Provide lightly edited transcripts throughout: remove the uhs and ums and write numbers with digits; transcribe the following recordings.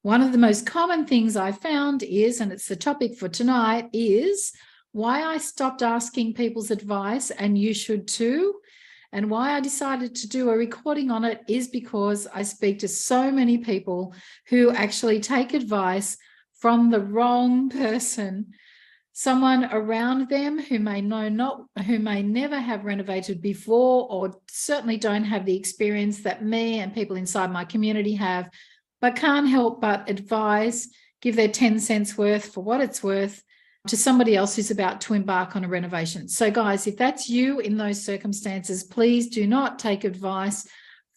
One of the most common things I found is, and it's the topic for tonight, is why I stopped asking people's advice, and you should too. And why I decided to do a recording on it is because I speak to so many people who actually take advice from the wrong person, someone around them who may never have renovated before, or certainly don't have the experience that me and people inside my community have, but can't help but advise, give their 10 cents worth for what it's worth to somebody else who's about to embark on a renovation. So guys, if that's you in those circumstances, please do not take advice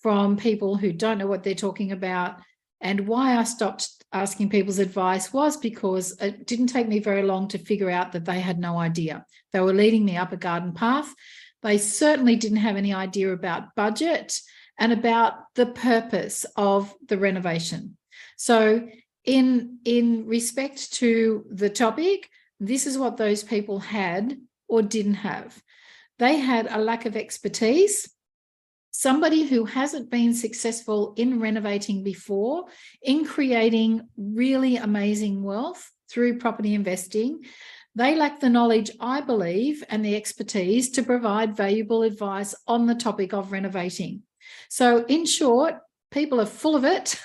from people who don't know what they're talking about. And why I stopped asking people's advice was because it didn't take me very long to figure out that they had no idea. They were leading me up a garden path. They certainly didn't have any idea about budget and about the purpose of the renovation. So in respect to the topic, this is what those people had or didn't have. They had a lack of expertise, somebody who hasn't been successful in renovating before, in creating really amazing wealth through property investing. They lack the knowledge, I believe, and the expertise to provide valuable advice on the topic of renovating. So in short, people are full of it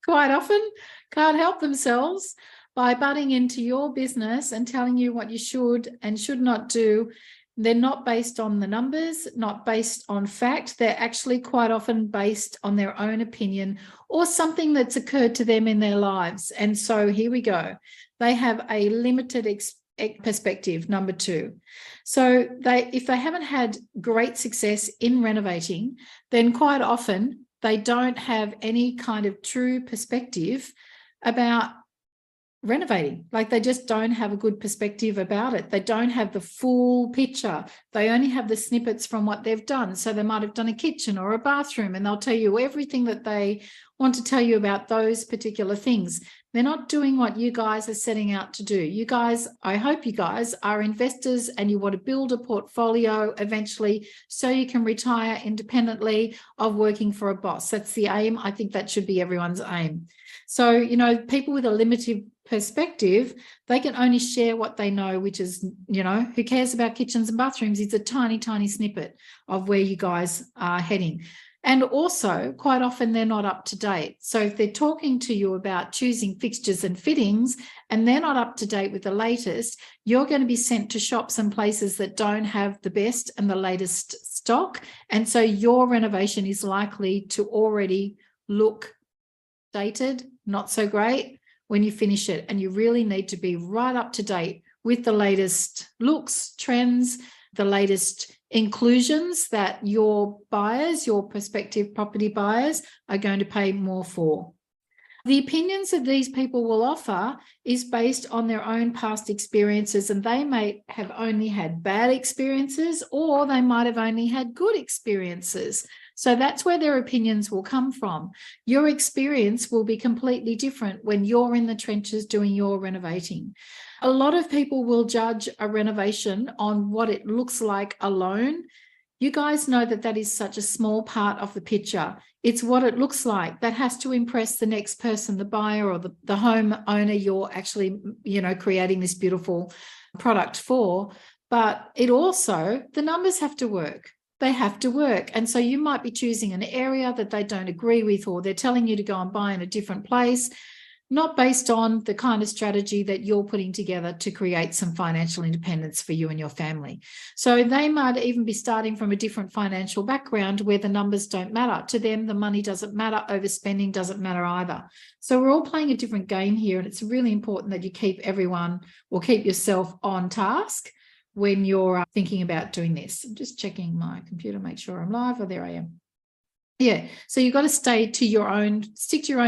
quite often, can't help themselves by butting into your business and telling you what you should and should not do. They're not based on the numbers, not based on fact. They're actually quite often based on their own opinion or something that's occurred to them in their lives. And so here we go. They have a limited perspective, number two. So if they haven't had great success in renovating, then quite often they don't have any kind of true perspective about renovating. Like, they just don't have a good perspective about it. They don't have the full picture. They only have the snippets from what they've done. So they might have done a kitchen or a bathroom, and they'll tell you everything that they want to tell you about those particular things. They're not doing what you guys are setting out to do. You guys, I hope you guys are investors and you want to build a portfolio eventually so you can retire independently of working for a boss. That's the aim. I think that should be everyone's aim. So, you know, people with a limited perspective, they can only share what they know, which is, you know, who cares about kitchens and bathrooms? It's a tiny, tiny snippet of where you guys are heading. And also, quite often, they're not up to date. So if they're talking to you about choosing fixtures and fittings and they're not up to date with the latest, you're going to be sent to shops and places that don't have the best and the latest stock. And so your renovation is likely to already look dated, not so great when you finish it. And you really need to be right up to date with the latest looks, trends, the latest inclusions that your buyers, your prospective property buyers, are going to pay more for. The opinions that these people will offer is based on their own past experiences, and they may have only had bad experiences, or they might have only had good experiences. So that's where their opinions will come from. Your experience will be completely different when you're in the trenches doing your renovating. A lot of people will judge a renovation on what it looks like alone. You guys know that that is such a small part of the picture. It's what it looks like that has to impress the next person, the buyer or the home owner you're actually, you know, creating this beautiful product for. But it also, the numbers have to work. They have to work. And so you might be choosing an area that they don't agree with, or they're telling you to go and buy in a different place, not based on the kind of strategy that you're putting together to create some financial independence for you and your family. So they might even be starting from a different financial background where the numbers don't matter. To them, the money doesn't matter. Overspending doesn't matter either. So we're all playing a different game here. And it's really important that you keep everyone, or keep yourself on task when you're thinking about doing this. I'm just checking my computer, make sure I'm live. Oh, there I am. Yeah, so you've got to stick to your own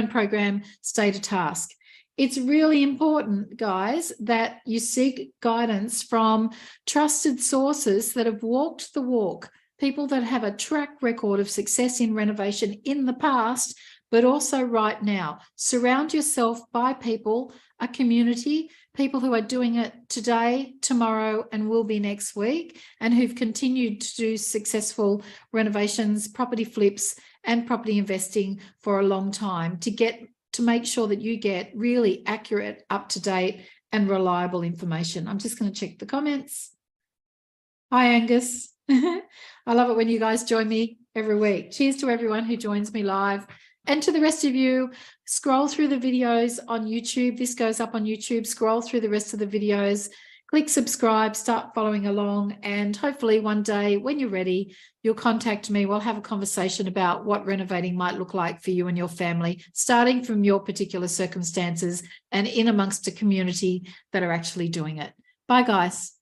program, stay to task. It's really important, guys, that you seek guidance from trusted sources that have walked the walk, people that have a track record of success in renovation in the past, but also right now. Surround yourself by people, a community, people who are doing it today, tomorrow, and will be next week, and who've continued to do successful renovations, property flips, and property investing for a long time to get to make sure that you get really accurate, up-to-date and reliable information. I'm just going to check the comments. Hi, Angus. I love it when you guys join me every week. Cheers to everyone who joins me live. And to the rest of you, scroll through the videos on YouTube. This goes up on YouTube. Scroll through the rest of the videos. Click subscribe, start following along, and hopefully one day when you're ready, you'll contact me. We'll have a conversation about what renovating might look like for you and your family, starting from your particular circumstances and in amongst a community that are actually doing it. Bye, guys.